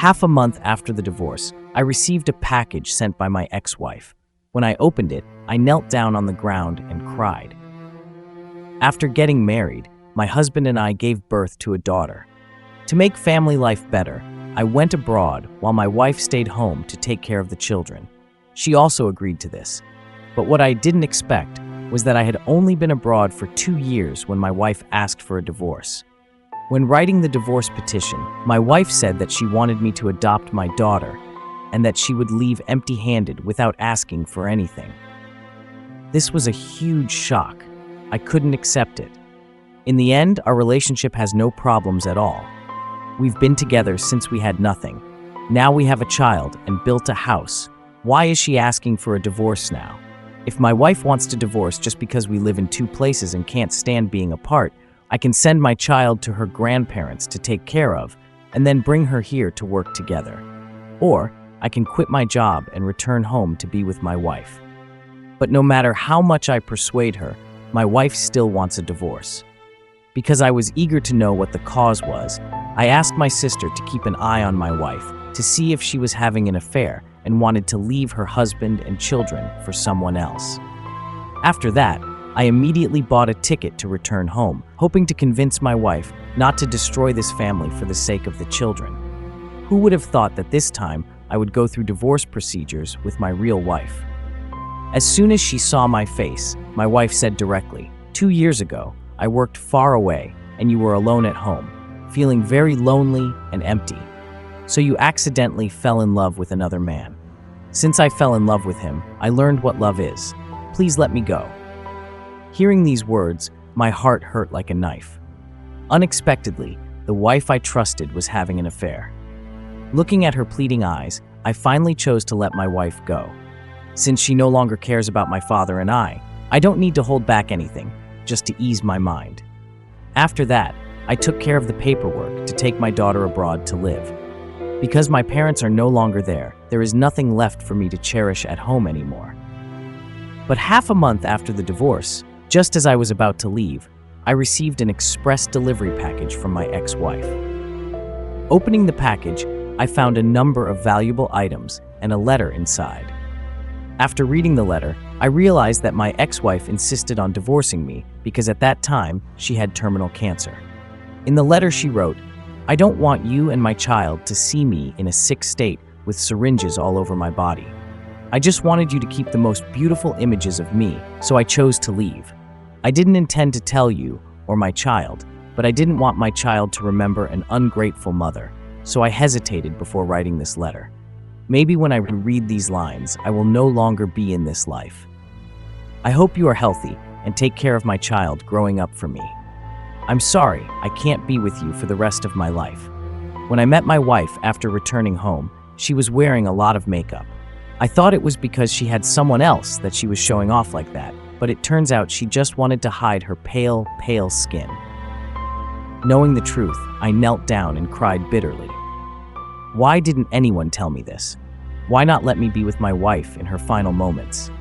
Half a month after the divorce, I received a package sent by my ex-wife. When I opened it, I knelt down on the ground and cried. After getting married, my husband and I gave birth to a daughter. To make family life better, I went abroad while my wife stayed home to take care of the children. She also agreed to this. But what I didn't expect was that I had only been abroad for 2 years when my wife asked for a divorce. When writing the divorce petition, my wife said that she wanted me to adopt my daughter and that she would leave empty-handed without asking for anything. This was a huge shock. I couldn't accept it. In the end, our relationship has no problems at all. We've been together since we had nothing. Now we have a child and built a house. Why is she asking for a divorce now? If my wife wants to divorce just because we live in 2 places and can't stand being apart, I can send my child to her grandparents to take care of and then bring her here to work together. Or I can quit my job and return home to be with my wife. But no matter how much I persuade her, my wife still wants a divorce. Because I was eager to know what the cause was, I asked my sister to keep an eye on my wife to see if she was having an affair and wanted to leave her husband and children for someone else. After that, I immediately bought a ticket to return home, hoping to convince my wife not to destroy this family for the sake of the children. Who would have thought that this time I would go through divorce procedures with my real wife? As soon as she saw my face, my wife said directly, "2 years ago, I worked far away and you were alone at home, feeling very lonely and empty. So you accidentally fell in love with another man. Since I fell in love with him, I learned what love is. Please let me go." Hearing these words, my heart hurt like a knife. Unexpectedly, the wife I trusted was having an affair. Looking at her pleading eyes, I finally chose to let my wife go. Since she no longer cares about my father and I don't need to hold back anything, just to ease my mind. After that, I took care of the paperwork to take my daughter abroad to live. Because my parents are no longer there is nothing left for me to cherish at home anymore. But half a month after the divorce, just as I was about to leave, I received an express delivery package from my ex-wife. Opening the package, I found a number of valuable items and a letter inside. After reading the letter, I realized that my ex-wife insisted on divorcing me because at that time, she had terminal cancer. In the letter she wrote, "I don't want you and my child to see me in a sick state with syringes all over my body. I just wanted you to keep the most beautiful images of me, so I chose to leave. I didn't intend to tell you or my child, but I didn't want my child to remember an ungrateful mother, so I hesitated before writing this letter. Maybe when I read these lines, I will no longer be in this life. I hope you are healthy and take care of my child growing up for me. I'm sorry I can't be with you for the rest of my life." When I met my wife after returning home, she was wearing a lot of makeup. I thought it was because she had someone else that she was showing off like that, but it turns out she just wanted to hide her pale, pale skin. Knowing the truth, I knelt down and cried bitterly. Why didn't anyone tell me this? Why not let me be with my wife in her final moments?